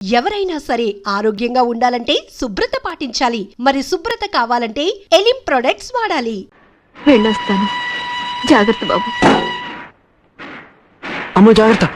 ఎవరైనా సరే ఆరోగ్యంగా ఉండాలంటే శుభ్రత పాటించాలి. మరి శుభ్రత కావాలంటే ఎలిం ప్రొడక్ట్స్ వాడాలి. వెళ్ళొస్తాను. జాగ్రత్త బాబు. అమ్మో జాగ్రత్త.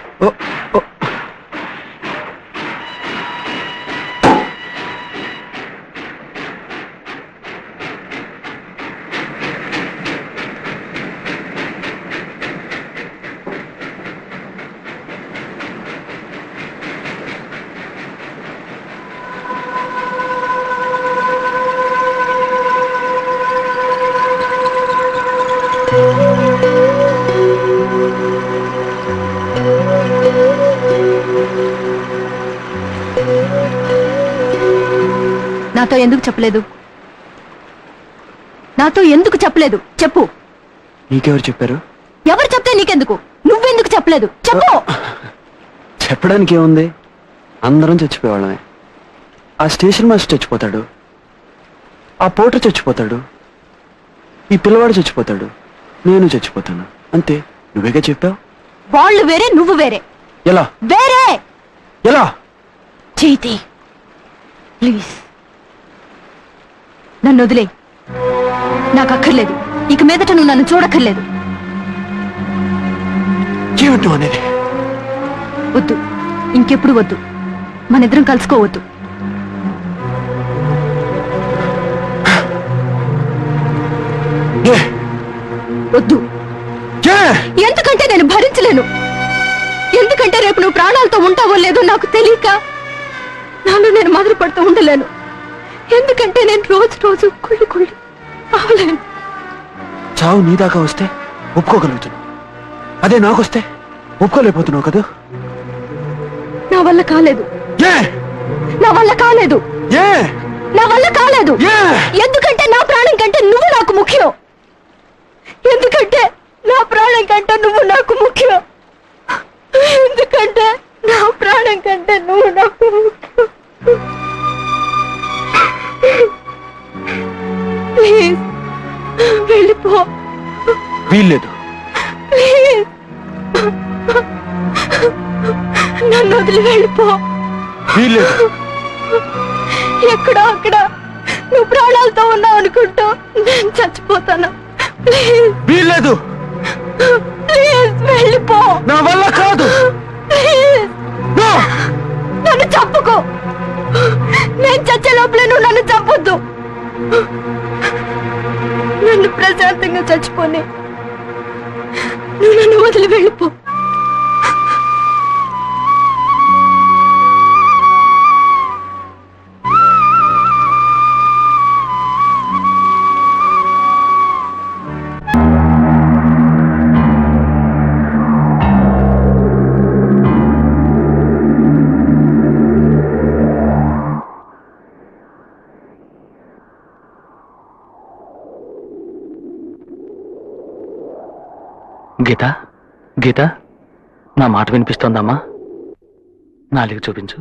నాతో ఎందుకు చెప్పలేదు? నాతో ఎందుకు చెప్పలేదు? చెప్పు. నీకెవరు చెప్పారు? ఎవరు చెప్తే నీకెందుకు? నువ్వెందుకు చెప్పలేదు? చెప్పు. చెప్పడానికి ఏముంది? అందరం చచ్చిపోయేవాళ్ళమే. ఆ స్టేషన్ మాస్టర్ చచ్చిపోతాడు, ఆ పోటర్ చచ్చిపోతాడు, ఈ పిల్లవాడు చచ్చిపోతాడు, నేను చచ్చిపోతాను. అంతే. నువ్వేగా చెప్పావు. వాళ్ళు వేరే, నువ్వు వేరే. ఎలా వేరే? ఎలా? చైతి ప్లీజ్ నన్ను వదిలే. నాకు అక్కర్లేదు. ఇక మీదట నువ్వు నన్ను చూడక్కర్లేదు. ఏమిటో అనేది? వద్దు, ఇంకెప్పుడు వద్దు. మనిద్దరం కలుసుకోవద్దు. వద్దు. ఎందుకంటే నేను భరించలేను. ఎందుకంటే రేపు నువ్వు ప్రాణాలతో ఉంటావో లేదో నాకు తెలియక నాలో నేను మొదలు పడుతూ ఉండలేను. ఎందుకంటే నేను రోజు రోజు కుళ్ళి కుళ్ళి అవలేను. చావు నీ దాకా వస్తే ఒప్పుకోగలుగుతున్నావు, అదే నాకొస్తే ఒప్పుకోలేకపోతున్నావు కదా. నా వల్ల కాలేదు. నా వల్ల కాలేదు. నా వల్ల కాలేదు. ఎందుకంటే నా ప్రాణం కంటే నువ్వు నాకు ముఖ్యం. ఎందుకంటే నా ప్రాణం కంటే నువ్వు నాకు ముఖ్యం. ఎందుకంటే నా ప్రాణం కంటే నువ్వు నాకు ముఖ్యం. ప్లీజ్ వెళ్ళిపో. వీల్లేదు. ప్లీజ్ నన్ను వదిలి వెళ్ళిపో. వీల్లేదు. ఎక్కడో అక్కడ నువ్వు ప్రాణాలతో ఉన్నావు అనుకుంటూ నేను చచ్చిపోతాను. ప్లీజ్. వీల్లేదు. ప్లీజ్ వెళ్ళిపో. నా వల్ల కాదు. ప్లీజ్ నన్ను చంపుకో. నేను చచ్చే లోపలే నువ్వు నన్ను చంపొద్దు. నన్ను ప్రశాంతంగా చచ్చిపోని నువ్వు నన్ను వదిలి వెళ్ళిపో. గీత, గీత, నా మాట వినిపిస్తోందమ్మా? నాలుగు చూపించు.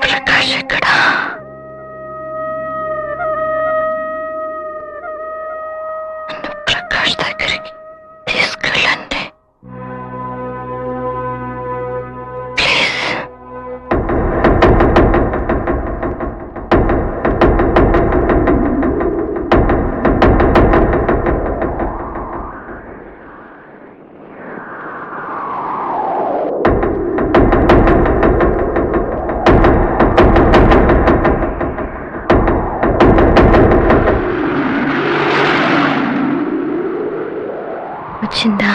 ప్రకాష్ ఎక్కడా? ప్రకాష్ దగ్గరికి తీసుకెళ్ళండి. వచ్చిందా?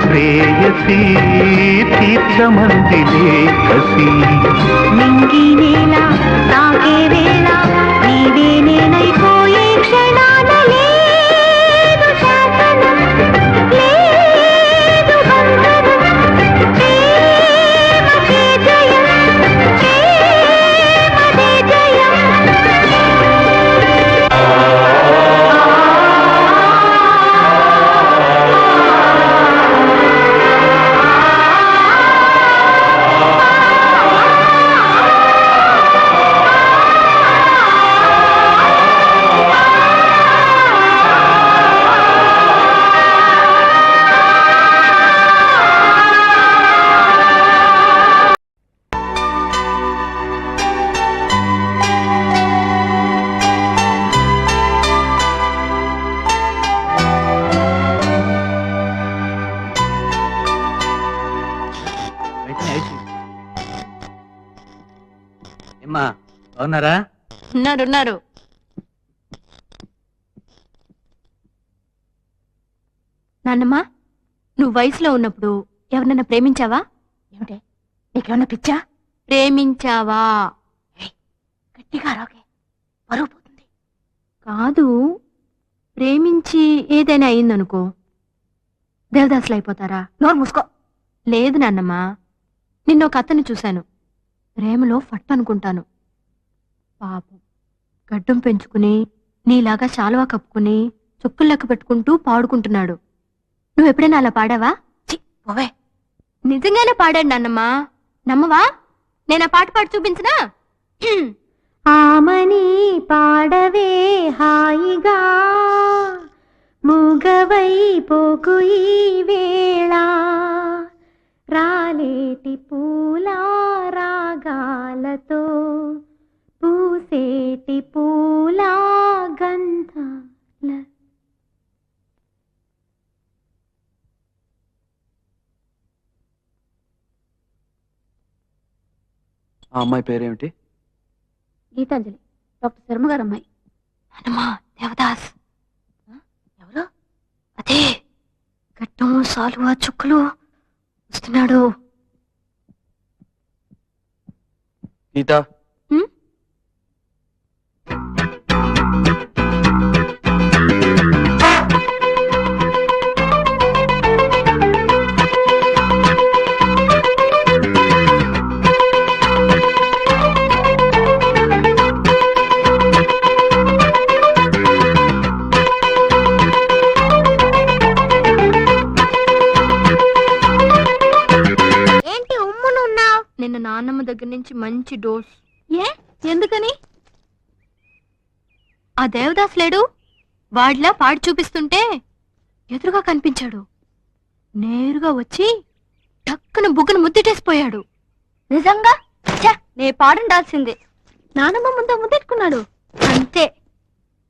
ప్రేయసి తీర్చమందిలే కసి నింగి నేల తాకే వేళ నీవే నేనైపోయే క్షణాన లేదు శాసనం, లేదు బంధనం, ప్రేమకే జయం, ప్రేమదే జయం. ఏమ్మా బాగున్నారా? ఉన్నారు. నాన్నమ్మ, నువ్వు వయసులో ఉన్నప్పుడు ఎవరినైనా ప్రేమించావా? ఏమిటే, నీకేమన్నా పిచ్చా? ప్రేమించావా? గట్టిగా రాకే, పరువు పోతుంది. కాదు, ప్రేమించి ఏదైనా అయిందనుకో దేవదాసులు అయిపోతారా? నోరు మూసుకో. లేదు నాన్నమ్మ, నిన్న ఒక అతన్ని చూశాను, ప్రేమలో ఫట్ అనుకుంటాను. పాపం, గడ్డం పెంచుకుని నీలాగా శాలువా కప్పుకుని చుక్కులు లెక్క పెట్టుకుంటూ పాడుకుంటున్నాడు. నువ్వెప్పుడైనా అలా పాడావా? పోవే, నిజంగానే పాడాడు నాన్నమ్మా, నమ్మవా? నేను ఆ పాట పాడి చూపించనా? ఆమని పాడవే హాయిగా, మూగవై పోకు ఈ వేళ, రాలేటి పూల రాగాలతో పూసేటి పూల గంధాల. ఆ అమ్మాయి పేరేమిటి? గీతాంజలి, డాక్టర్ శర్మ గారు అమ్మాయి. హనుమా, దేవదాస్. ఎవరు? అదే గడ్డం సాలువా చుక్కలు వస్తున్నాడు. గీత, నిన్న నాన్నమ్మ దగ్గర నుంచి మంచి డోస్. ఎందుకని? ఆ దేవదాస్ లేడు, వాడిలా పాడి చూపిస్తుంటే ఎదురుగా కనిపించాడు. నేరుగా వచ్చి టక్కున బుగ్గను ముద్దెట్టేసిపోయాడు. నిజంగా నే పాడుండాల్సిందే. నానమ్మ ముందు ముద్దెట్టుకున్నాడు అంతే.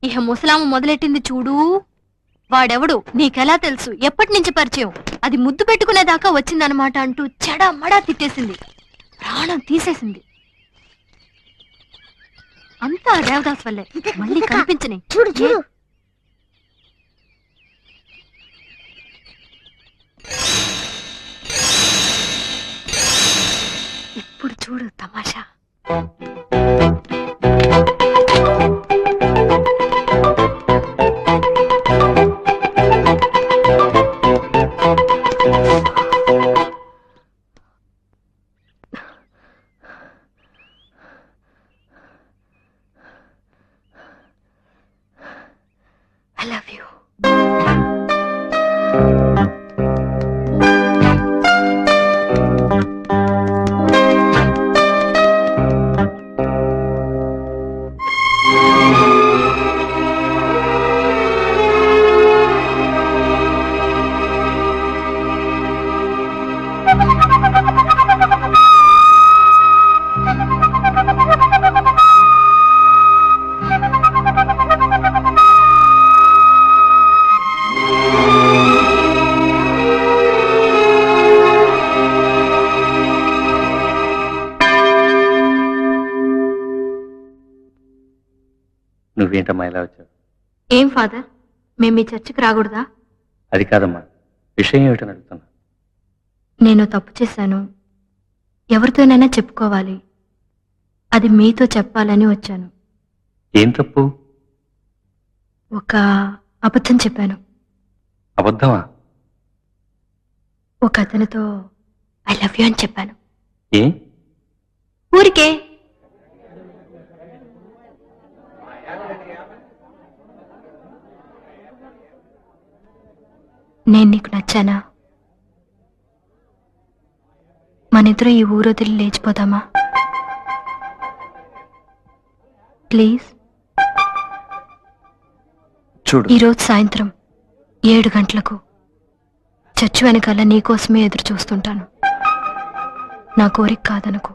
ఇహ ముసలామ మొదలెట్టింది చూడు. వాడెవడు నీకెలా తెలుసు, ఎప్పటి నుంచి పరిచయం, అది ముద్దు పెట్టుకునేదాకా వచ్చిందనమాట అంటూ చెడా మడా తిట్టేసింది, ప్రాణం తీసేసింది. అంతా దేవదాస్ వల్లే. మళ్ళీ కనిపించని చూడు చూడు. ఇప్పుడు చూడు తమాషా. I love you. నువ్వేంటమ్మా ఇలా వచ్చావు? ఏం ఫాదర్, మేము మీ చర్చికి రాకూడదా? అది కాదమ్మా, విషయం ఏమిటని అడుగుతున్నా. నేను తప్పు చేశాను, ఎవరితోనైనా చెప్పుకోవాలి, అది మీతో చెప్పాలని వచ్చాను. ఏం తప్పు? ఒక అబద్ధం చెప్పాను. అబద్ధమా? ఒక అతనితో ఐ లవ్ యూ అని చెప్పాను. ఏ? ఊరికే. నేను నీకు నచ్చానా? మనిద్దరం ఈ ఊరొదిలి లేచిపోదామా? ప్లీజ్. చూడు, ఈరోజు సాయంత్రం 7 గంటలకు చర్చి వెనకాల నీకోసమే ఎదురు చూస్తుంటాను. నా కోరిక కాదనుకో.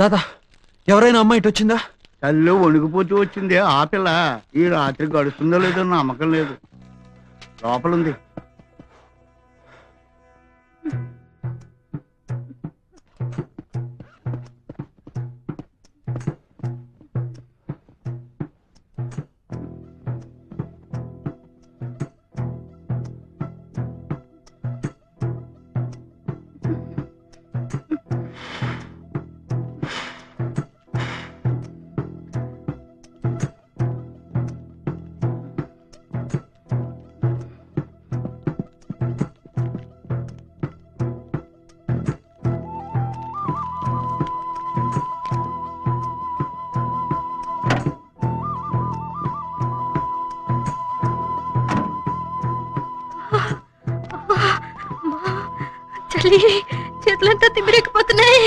దాదా, ఎవరైనా అమ్మాయి ఇటు వచ్చిందా? తల్లి వణికిపోతూ వచ్చింది. ఆ పిల్ల ఈ రాత్రి గడుస్తుందో లేదో నమ్మకం లేదు. లోపలుంది. చలి చేతులంతా తిమ్మిరెక్కిపోతున్నాయి.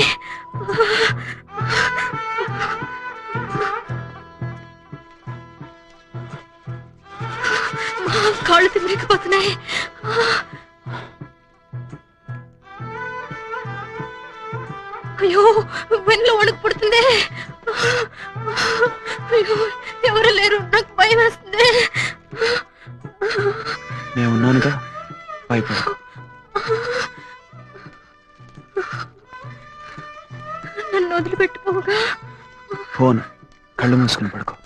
కాళ్ళు తిమ్మిరెక్కిపోతున్నాయి. అయ్యో వెన్నులో వణుకు పుడుతుంది. అయ్యో ఎవరు లేరు, నాకు భయం వేస్తుంది. నేనున్నానుగా, భయపడకు. నన్ను వదిలిపెట్టుకోగా. ఫోన్ కళ్ళు మూసుకుని పడుకో.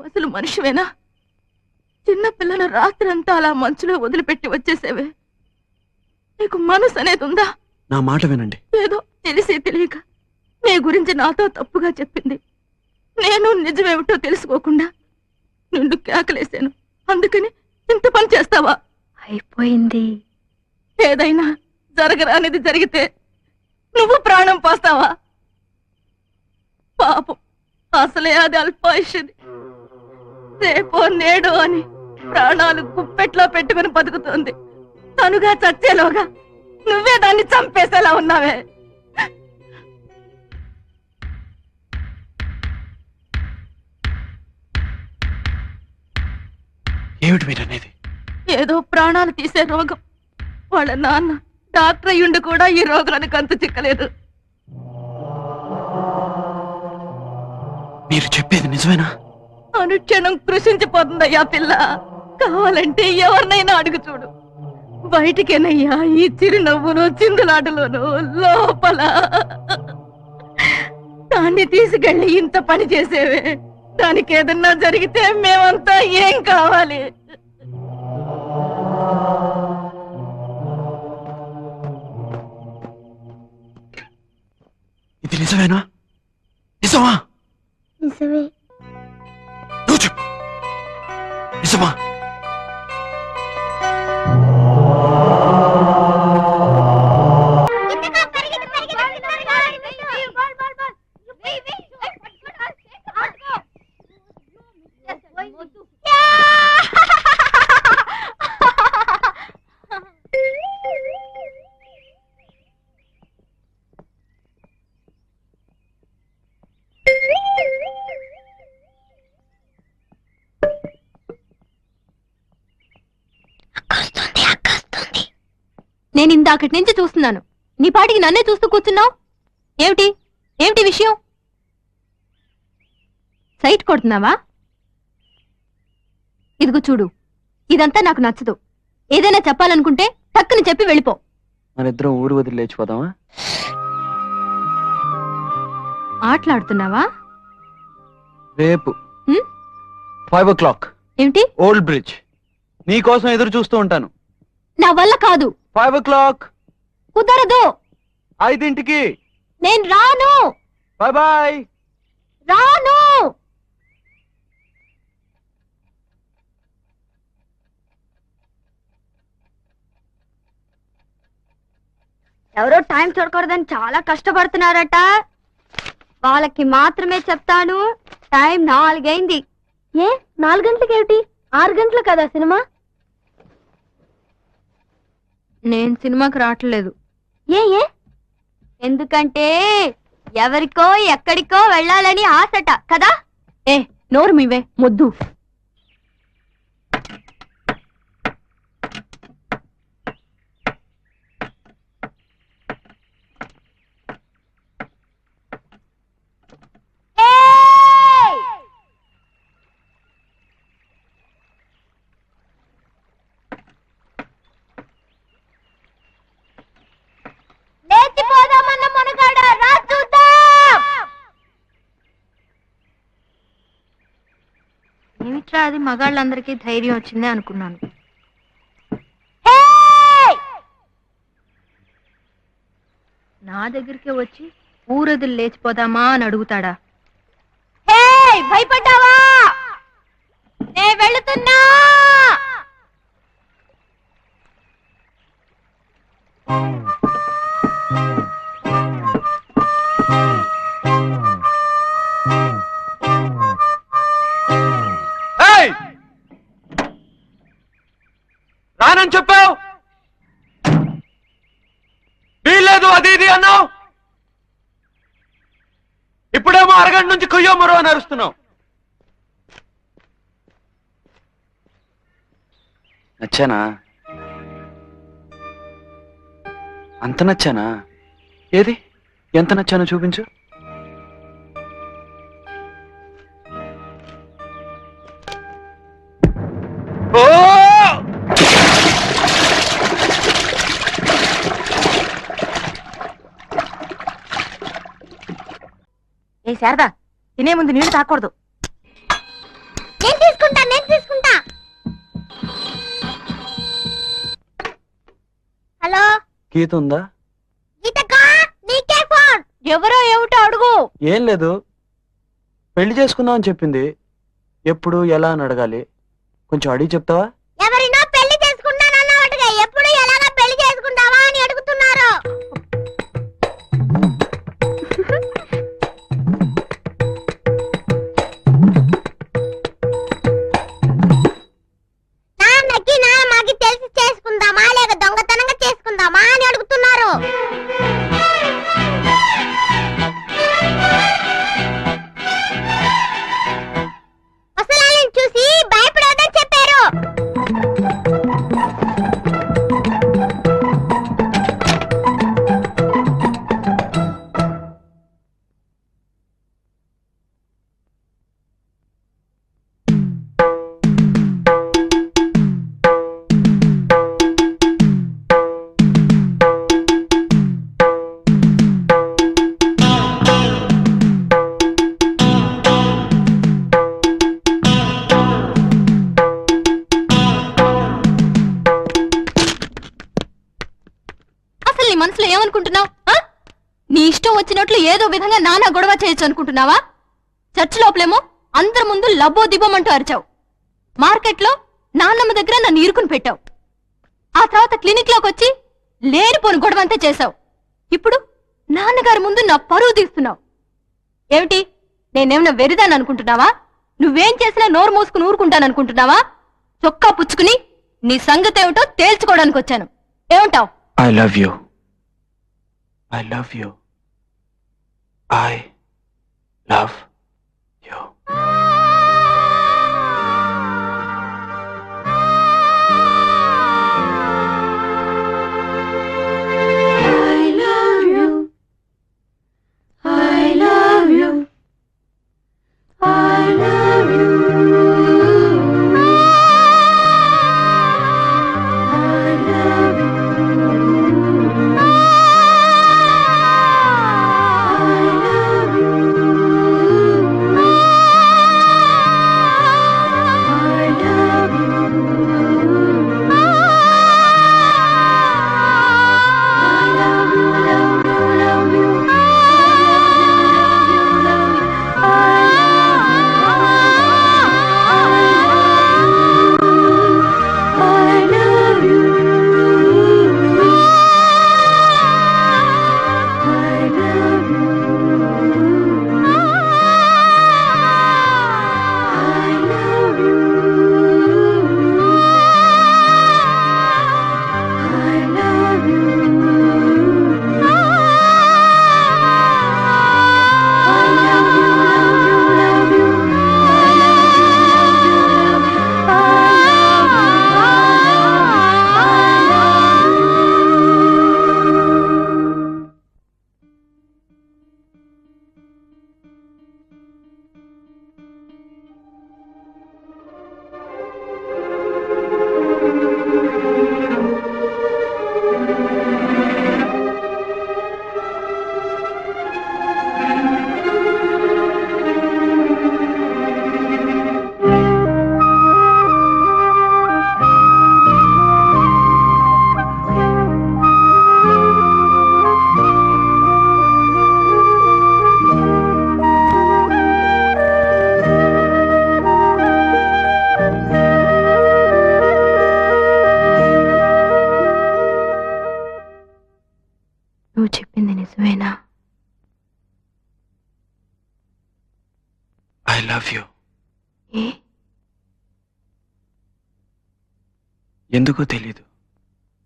అసలు మనిషివేనా? చిన్న పిల్లలు రాత్రంతా అలా మంచులో వదిలిపెట్టి వచ్చేసేవే. నీకు మనసు అనేది ఉందా? నా మాట వినండి. ఏదో తెలిసి తెలియక నీ గురించి నాతో తప్పుగా చెప్పింది. నేను నిజమేమిటో తెలుసుకోకుండా నిన్ను కేకలేశాను. అందుకని ఇంత పని చేస్తావా? అయిపోయింది. ఏదైనా జరగరానిది జరిగితే నువ్వు ప్రాణం పోస్తావా? పాపం అసలే అది అల్పాయుష్ది. రేపో నేడో అని ప్రాణాలు గుప్పెట్లో పెట్టుకుని బతుకుతోంది. తనుగా చచ్చేలోగా నువ్వే దాన్ని చంపేసేలా ఉన్నావే. ఏమిటి మీరనేది? ఏదో ప్రాణాలు తీసే రోగం. వాళ్ళ నాన్న డాక్టర్ అయ్యుండి కూడా ఈ రోగానికి అంతు చిక్కలేదు. మీరు చెప్పేది నిజమేనా? అనుక్షణం కృషించిపోతుందయ్యా పిల్ల. కావాలంటే ఎవరినైనా అడుగు చూడు. బయటికేనయ్యా ఈ చిరునవ్వును చిందులాటలోను లోపల. దాన్ని తీసుకెళ్ళి ఇంత పని చేసేవే. దానికి ఏదన్నా జరిగితే మేమంతా ఏం కావాలి? ఇది నిజమేనా? నిజమా? నిజమే. నువ్వు చెప్పు, నిజమా? నేను ఇందాకటి నుంచి చూస్తున్నాను. నీ పాటికి నన్నే చూస్తూ కూర్చున్నావు. ఏమిటి ఏమిటి విషయం? సైట్ కొడుతున్నావా? ఇదిగో చూడు, ఇదంతా నాకు నచ్చదు. ఏదైనా చెప్పాలనుకుంటే టక్కుని చెప్పి వెళ్ళిపో. మనిద్దరం ఊరు వదిలి లేచిపోదామా? ఆటలాడుతున్నావా? రేపు హ్మ్? 5 o'clock ఏమిటి? Old bridge. నీ కోసం ఎదురు చూస్తూ ఉంటాను. నా వల్ల కాదు. 5 o'clock. కుదరదు. 5ంటికి. నేను రాను. Bye bye. రాను. ఎవరో టైం చూడకూడదని చాలా కష్టపడుతున్నారట. వాళ్ళకి మాత్రమే చెప్తాను. టైం 4 అయింది. ఏ 4 గంటలకి ఏమిటి? 6 గంటలు కదా సినిమా. నేను సినిమాకి రావట్లేదు. ఏ ఏ ఎందుకంటే ఎవరికో ఎక్కడికో వెళ్ళాలని ఆశట కదా. ఏ నోరు మీవే మొద్దు. లేచిపోదామన్న మునగాడ రా చూద్దాం. ఏమిట్రా అది మగాళ్ళందరికీ ధైర్యం వచ్చిందే అనుకున్నాను. హే నా దగ్గరికే వచ్చి ఊరొదిలి లేచిపోదామా అని అడుగుతాడా? భయపడ్డావా? నే వెళుతున్నా. ఏయ్! రానని చెప్పావు, వీల్లేదు అది ఇది అన్నావు, ఇప్పుడేమో అరగంట నుంచి కొయ్యో మరో అని అరుస్తున్నావు. నచ్చానా? అంత నచ్చానా? ఏది ఎంత నచ్చానో చూపించు. ఓ! ఏ శారదా, తినే ముందు నీళ్లు తాకూడదు. నేను తీసుకుంటా. హలో గీత ఉందా? గీతకా, నీకే ఫోన్. ఎవరో ఏమిటో అడుగు. ఏం లేదు, పెళ్లి చేసుకుందాం అని చెప్పింది. ఎప్పుడు ఎలా అని అడగాలి, కొంచెం అడిగి చెప్తావా? ఎవరినో పెళ్లి చేసుకుంటానన్నట్టుగా ఎప్పుడు ఎలాగా పెళ్లి చేసుకుంటావా అని అడుగుతున్నారు. నాన్నకి మాకి తెలిసి చేసుకుందామా లేక దొంగతనంగా చేసుకుందామా అని అడుగుతున్నారు. అసలు చూసి భయపడొద్దని చెప్పారు. అసలు నీ మనసులో ఏమనుకుంటున్నావు? నీ ఇష్టం వచ్చినట్లు ఏదో విధంగా నానా గొడవ చేయొచ్చు అనుకుంటున్నావా? చర్చ్ లోపలేమో అందరి ముందు లబ్బో దిబ్బమంటూ అరిచావు. మార్కెట్లో నాన్నమ్మ దగ్గర నన్ను ఇరుకుని పెట్టావు. ఆ తర్వాత క్లినిక్ లోకి వచ్చి లేనిపోని గొడవ అంతా చేశావు. ఇప్పుడు నాన్నగారి ముందు నా పరువు తీస్తున్నావు. ఏమిటి, నేనేమన్నా వెరిదాన్ని అనుకుంటున్నావా? నువ్వేం చేసినా నోరు మూసుకుని ఊరుకుంటాననుకుంటున్నావా? చొక్కా పుచ్చుకుని నీ సంగతి ఏమిటో తేల్చుకోవడానికి వచ్చాను. ఏమంటావు? I love you. I love you. I love you. I love you. ఏ ఎందుకో తెలీదు,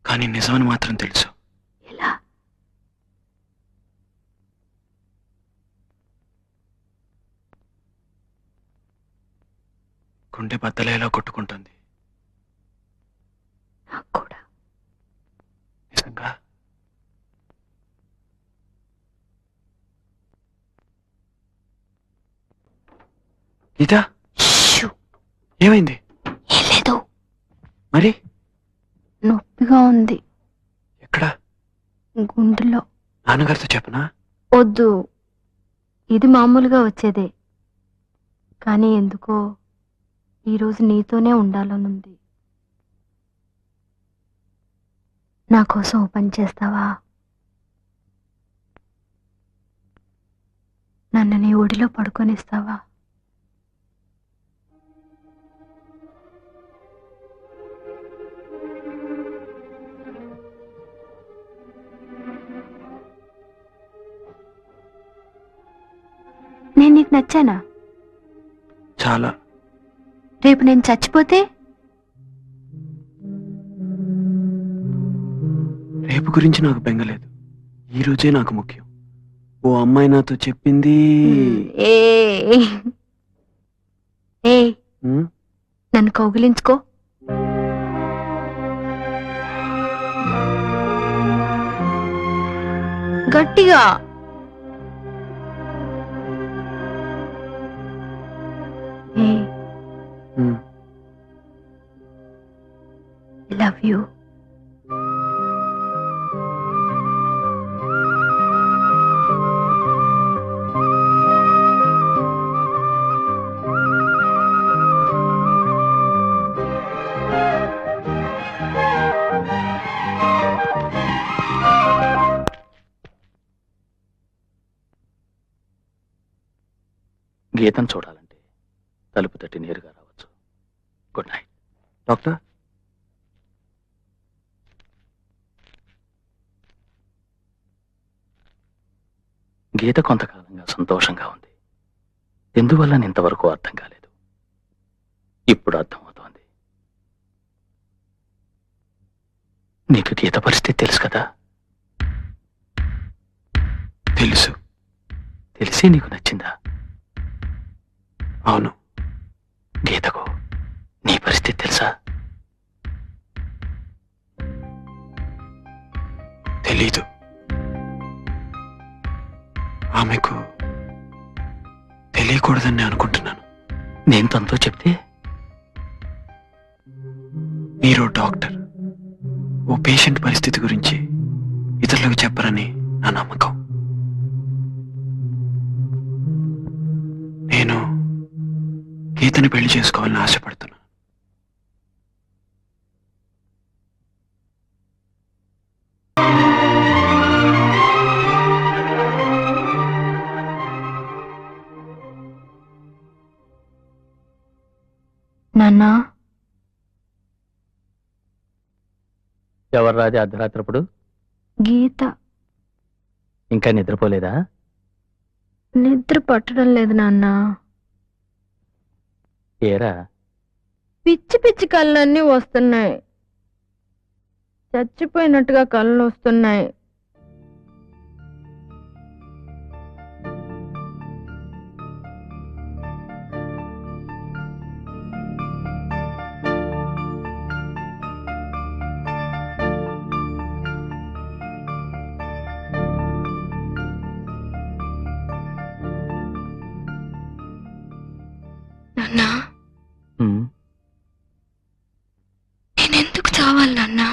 కానీ నిజమని మాత్రం తెలుసు. ఎలా? గుండె బద్దలేలా కొట్టుకుంటుంది. నాకు కూడా. నిజంగా? గీత, షూ, ఏమైంది? ఏం లేదు. మరి నొప్పిగా ఉంది ఎక్కడ? గుండెలో. నాన్నగారితో చెప్పనా? వద్దు, ఇది మామూలుగా వచ్చేదే. కానీ ఎందుకో ఈరోజు నీతోనే ఉండాలనుంది. నా కోసం ఓ పని చేస్తావా? నన్ను నీ ఒడిలో పడుకొనిస్తావా? నేను నీకు నచ్చానా? చాలా. రేపు నేను చచ్చిపోతే? రేపు గురించి నాకు బెంగలేదు, ఈ రోజే నాకు ముఖ్యం. ఓ అమ్మాయి నాతో చెప్పింది. ఏ ఏ ఉమ్, నన్ను కౌగిలించుకో. గట్టిగా. ఏ ఉమ్. Love you. గీతను చూడాలంటే తలుపు తట్టి నేరుగా రావచ్చు. Good night. డాక్టర్, గీత కొంతకాలంగా సంతోషంగా ఉంది. ఎందువల్ల ఇంతవరకు అర్థం కాలేదు. ఇప్పుడు అర్థమవుతోంది. నీకు గీత పరిస్థితి తెలుసు కదా? తెలుసు. తెలిసి నీకు నచ్చిందా? అవును. గీతకు నీ పరిస్థితి తెలుసా? తెలీదు. ఆమెకు తెలియకూడదని అనుకుంటున్నాను. నేను తనతో చెప్తే? మీరు డాక్టర్, ఓ పేషెంట్ పరిస్థితి గురించి ఇతరులకు చెప్పరని నా నమ్మకం. నేను గీతని పెళ్లి చేసుకోవాలని ఆశపడుతున్నాను. నాన్నా, ఎవరు రాజా అర్ధరాత్రప్పుడు? గీత. ఇంకా నిద్రపోలేదా? నిద్ర పట్టడం లేదు నాన్నా. ఏరా? పిచ్చి పిచ్చి కళ్ళన్నీ వస్తున్నాయి. చచ్చిపోయినట్టుగా కళ్ళు వస్తున్నాయి. నాన్నా, నేనెందుకు చావాలి నాన్నా?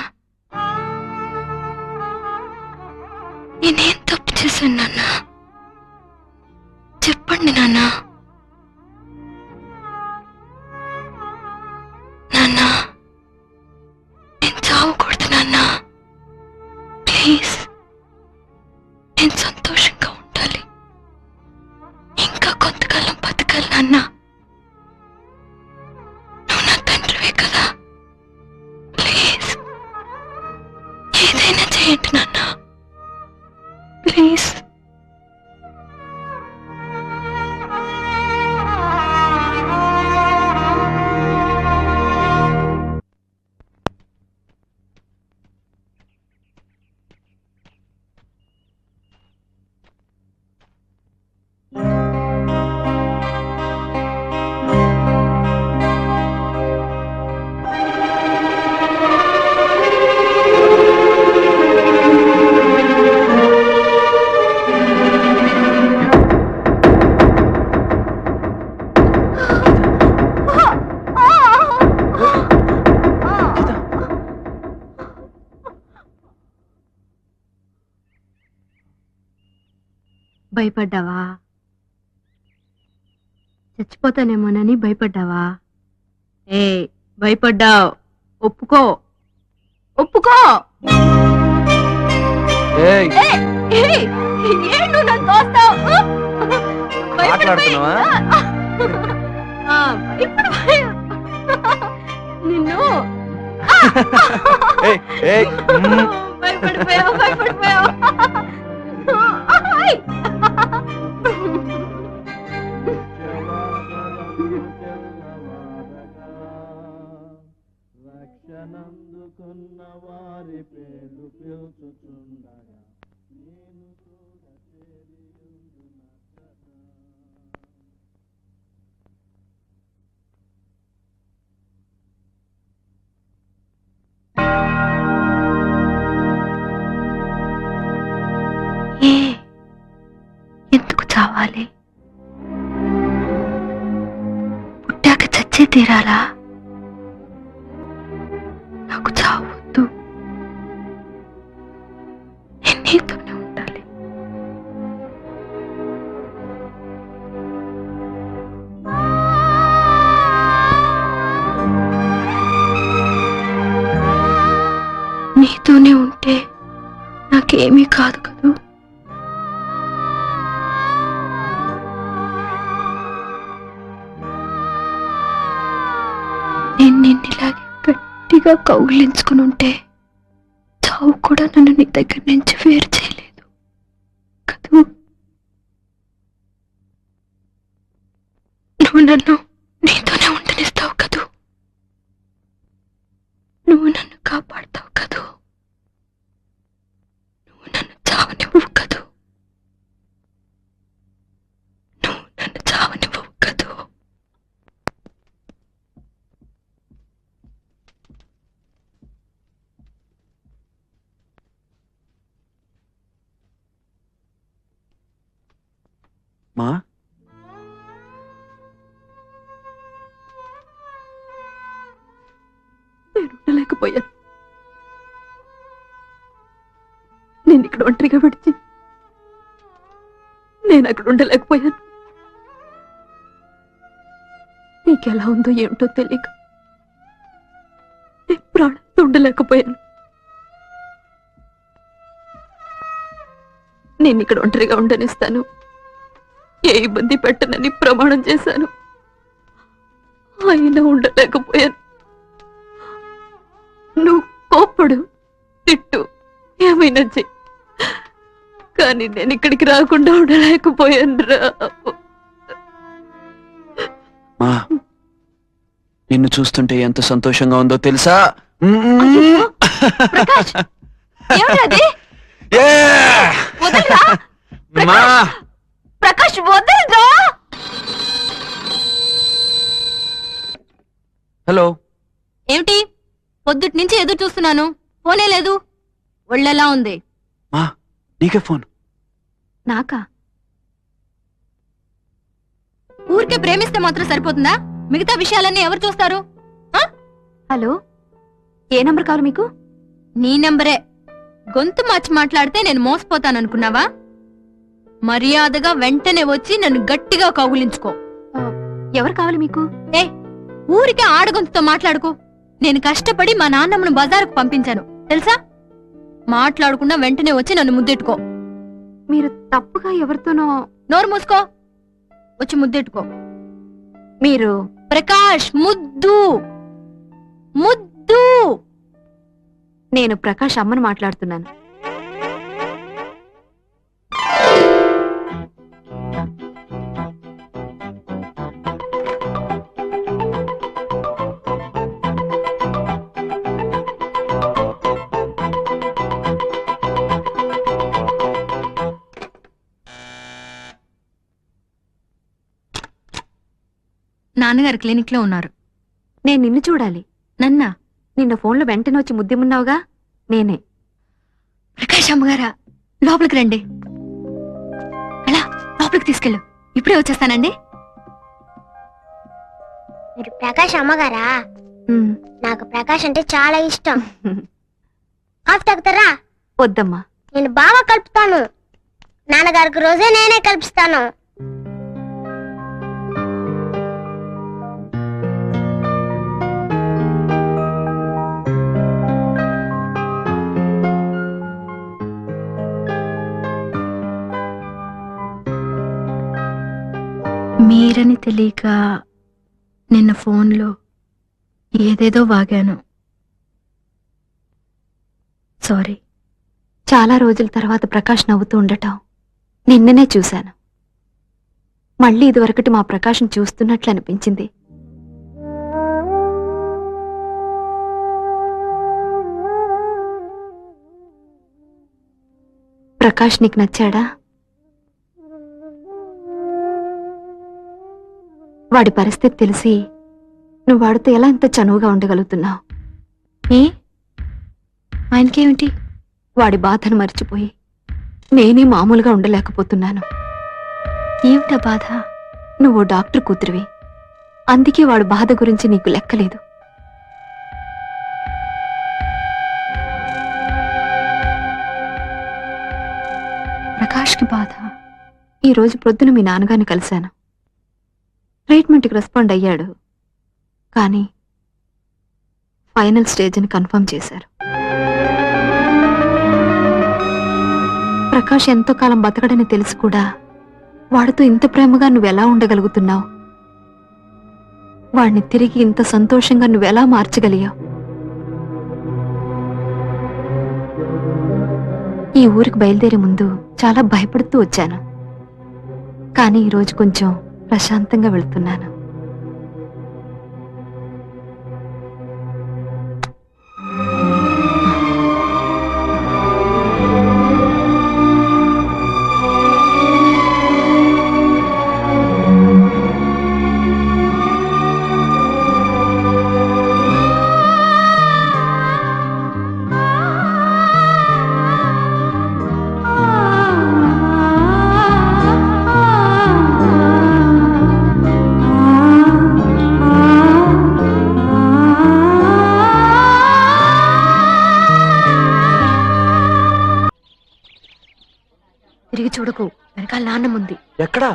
నేనేం తప్పు చేశాను నాన్నా? చెప్పండి నాన్నా. నాన్నా, నేను చావకూడదు నాన్నా. ప్లీజ్, నేను సంతోషంగా ఉండాలి. ఇంకా కొంతకాలం బతకాలి నాన్నా. నువ్వు నా తండ్రివే కదా. ప్లీజ్, ఏదైనా చేయండి నాన్నా. ప్లీజ్. భయపడ్డావా? చచ్చిపోతానేమోనని భయపడ్డావా? ఏ భయపడ్డావు, ఒప్పుకో ఒప్పుకో. ఏయ్, నువ్వు నన్ను తోస్తావు. మాట్లాడుతున్నావా? నిన్ను ఏయ్, ఏయ్, భయపడిపోయావు భయపడిపోయావు. ఎందుకు చావాలి? పుట్టాక చచ్చే తీరాలా? నాకు చావద్దు, నేను నీతోనే ఉండాలి. నీతోనే ఉంటే నాకేమీ కాదు కదూ. నేను నిన్నిలాగే గట్టిగా కౌగిలించుకుని ఉంటే చావు కూడా నన్ను నీ దగ్గర నుంచి వేరు చేయలేదు కదూ. నువ్వు నన్ను నీతోనే ఉండనిస్తావు కదూ. నువ్వు నన్ను కాపాడుతావు కదూ. నువ్వు నన్ను చావనివ్వవు కదూ. నువ్వు నన్ను చావనివ్వవు కదూ. మా నేను ఉండలేకపోయాను. నేను ఇక్కడ ఒంటరిగా విడిచి నేను అక్కడ ఉండలేకపోయాను. నీకెలా ఉందో ఏమిటో తెలియక నేను ప్రాణంతో ఉండలేకపోయాను. నేను ఇక్కడ ఒంటరిగా ఉండనిస్తాను, ఏ ఇబ్బంది పెట్టనని ప్రమాణం చేశాను. అయినా ఉండలేకపోయాను. నువ్వు కోపడు, తిట్టు, ఏమైనా చెయ్యి, కానీ నేను ఇక్కడికి రాకుండా ఉండలేకపోయాను రా. మా నిన్ను చూస్తుంటే ఎంత సంతోషంగా ఉందో తెలుసా? ప్రకాష్, ఏమిటది? ఏ! వదలరా? మా ప్రకాష్ వదలరా? హలో, ఏమిటి పొద్దుటి నుంచి ఎదురు చూస్తున్నాను, ఫోనే లేదు. ఒళ్ళెలా ఉంది? మా నీకే ఫోన్. నాకా? ఊరికే ప్రేమిస్తే మాత్రం సరిపోతుందా? మిగతా విషయాలన్నీ ఎవరు చూస్తారు? హలో, ఏ నంబర్ కావాలి మీకు? నీ నంబరే. గొంతు మార్చి మాట్లాడితే నేను మోసపోతాననుకున్నావా? మర్యాదగా వెంటనే వచ్చి నన్ను గట్టిగా కౌగులించుకో. ఎవరు కావాలి మీకు? ఏ ఊరికే ఆడగొంతుతో మాట్లాడుకో. నేను కష్టపడి మా నాన్నమ్మను బజారుకు పంపించాను తెలుసా? మాట్లాడకుండా వెంటనే వచ్చి నన్ను ముద్దెట్టుకో. మీరు తప్పుగా ఎవరితోనో. నోరు మూసుకో, వచ్చి ముద్దెట్టుకో. మీరు ప్రకాష్ ముద్దు ముద్దు. నేను ప్రకాష్ అమ్మను మాట్లాడుతున్నాను. నాన్నగారు క్లినిక్ లో ఉన్నారు. నేను నిన్ను చూడాలి. నన్నా? నిన్న ఫోన్లో వెంటనే వచ్చి ముద్దిమున్నావుగా, నేనే. ప్రకాష్ అమ్మగారా, లోపలికి రండి. అలా లోపలికి తీసుకెళ్ళు, ఇప్పుడే వచ్చేస్తానండి. మీరు ప్రకాష్ అమ్మగారా? నాకు ప్రకాష్ అంటే చాలా ఇష్టం. కాఫీ తాగుతారా? వద్దమ్మా. నేను బాగా కలుపుతాను. నాన్నగారికి రోజే నేనే కల్పిస్తాను. మీరని తెలియక నిన్న ఫోన్లో ఏదేదో వాగాను. సారీ. చాలా రోజుల తర్వాత ప్రకాష్ నవ్వుతూ ఉండటం నిన్ననే చూశాను. మళ్ళీ ఇదివరకటి మా ప్రకాష్ని చూస్తున్నట్లు అనిపించింది. ప్రకాష్ నీకు నచ్చాడా? వాడి పరిస్థితి తెలిసి నువ్వు వాడితో ఎలా ఇంత చనువుగా ఉండగలుగుతున్నావు? ఏ ఆయనకేమిటి? వాడి బాధను మర్చిపోయి నేనే మామూలుగా ఉండలేకపోతున్నాను. ఏమిటా బాధ? నువ్వు డాక్టర్ కూతురివి, అందుకే వాడు బాధ గురించి నీకు లెక్కలేదు. ప్రకాష్కి బాధ. ఈరోజు ప్రొద్దున మీ నాన్నగారిని కలిశాను. ట్రీట్మెంట్కి రెస్పాండ్ అయ్యాడు, కానీ ఫైనల్ స్టేజ్ అని కన్ఫర్మ్ చేశారు. ప్రకాష్ ఎంతో కాలం బతకడని తెలిసి కూడా వాడితో ఇంత ప్రేమగా నువ్వెలా ఉండగలుగుతున్నావు? వాడిని తిరిగి ఇంత సంతోషంగా నువ్వెలా మార్చగలిగావు? ఈ ఊరికి బయలుదేరే ముందు చాలా భయపడుతూ వచ్చాను, కానీ ఈరోజు కొంచెం ప్రశాంతంగా వెళ్తున్నాను. తిరిగి చూడకు, వెనకాల నాన్నముంది. ఎక్కడా?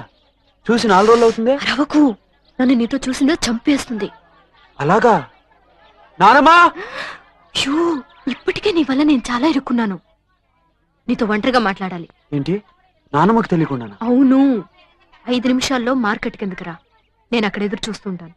చూసి 4 రోజులు అవుతుంది. రవకు, నన్ను నీతో చూసిందో చంపేస్తుంది. అలాగా? నానమ్మా! షూ, ఇప్పటికే నీ వల్ల నేను చాలా ఇరుక్కున్నాను. నీతో ఒంటరిగా మాట్లాడాలి. ఏంటి? నానమ్మకు తెలియకుండా? అవును, 5 నిమిషాల్లో మార్కెట్ కిందకి రా, నేను అక్కడ ఎదురు చూస్తుంటాను.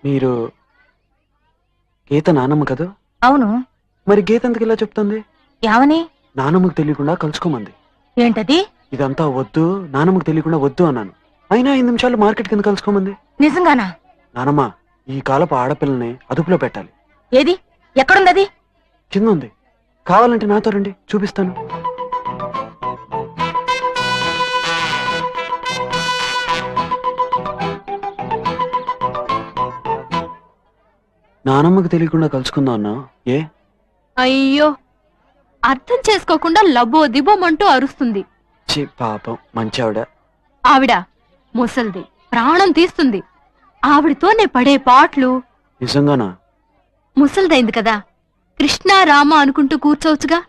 మీరు గీత నానమ్మ కదా? అవును. మరి గీత ఎందుకు ఇలా చెప్తుంది? యావని? నానమ్మకు తెలియకుండా కలుసుకోమంది. ఏంటది? ఇదంతా వద్దు, నానమ్మకు తెలియకుండా వద్దు అన్నాను. అయినా 5 నిమిషాలు మార్కెట్ కింద కలుసుకోమంది. నిజంగానా? నానమ్మ, ఈ కాలపు ఆడపిల్లని అదుపులో పెట్టాలి. ఏది? ఎక్కడుందది? కింద ఉంది. కావాలంటే నాతో రండి, చూపిస్తాను. నానమ్మకు తెలియకుండా కలుసుకుందాం అన్నా. ఏ? అయ్యో, అర్థం చేసుకోకుండా లబో దిబోమంటూ అరుస్తుంది. చి పాపం, మంచి ఆవిడ. ఆవిడ ముసల్ది, ప్రాణం తీస్తుంది. ఆవిడతో నే పడే పాటలు. నిజంగానా? ముసల్దైంది కదా, కృష్ణ రామ అనుకుంటూ కూర్చోవచ్చుగా.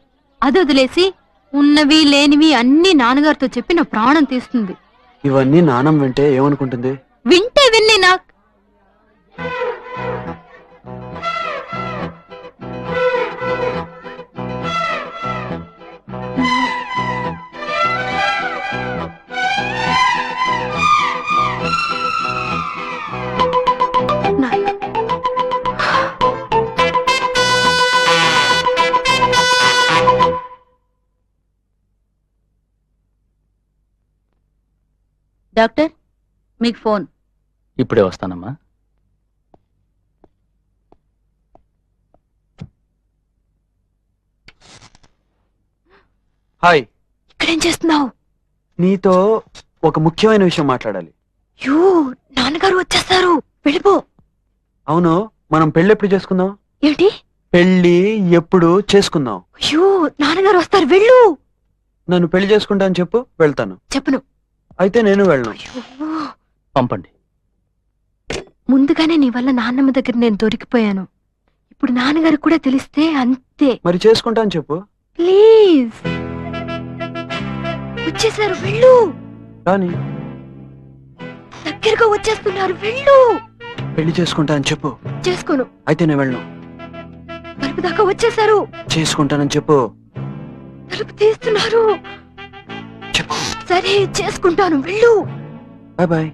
అది వదిలేసి ఉన్నవి లేనివి అన్ని నాన్నగారితో చెప్పి నా ప్రాణం తీస్తుంది. ఇవన్నీ నానమ్మ వింటే ఏమనుకుంటుంది? వింటే విన్ని నాకు డాక్టర్, మీకు ఫోన్. ఇప్పుడే వస్తానమ్మా. హాయ్. ఇక్కడేం చేస్తున్నావు? నీతో ఒక ముఖ్యమైన విషయం మాట్లాడాలి. యూ, నాన్నగారు వచ్చేస్తారు, వెళ్ళిపో. అవును, మనం పెళ్లి ఎప్పుడు చేసుకుందాం? ఏంటి? పెళ్లి ఎప్పుడు చేసుకుందాం? యూ, నాన్నగారు వస్తారు, వెళ్ళు. నన్ను పెళ్లి చేసుకుంటా అని చెప్పు, వెళ్తాను. చెప్పను. అయితే నేను వెళ్ళను. పంపండి. ముందుగానే నీ వల్ల నాన్నమ్మ దగ్గర నేను దొరికిపోయాను. ఇప్పుడు నాన్నగారు కూడా తెలిస్తే అంతే. మరి చేసుకుంటాను చెప్పు. ప్లీజ్ వచ్చేసారు, వెళ్ళు. కానీ దగ్గరగా వచ్చేస్తున్నారు, వెళ్ళు. పెళ్లి చేసుకుంటానని చెప్పు. చేసుకోను. అయితే నేను వెళ్ళను. తలుపు దాకా వచ్చేసారు. చేసుకుంటానని చెప్పు. తలుపు తీస్తున్నారు. చెప్పు. సరే చేసుకుంటాను, వెళ్ళు. Bye bye.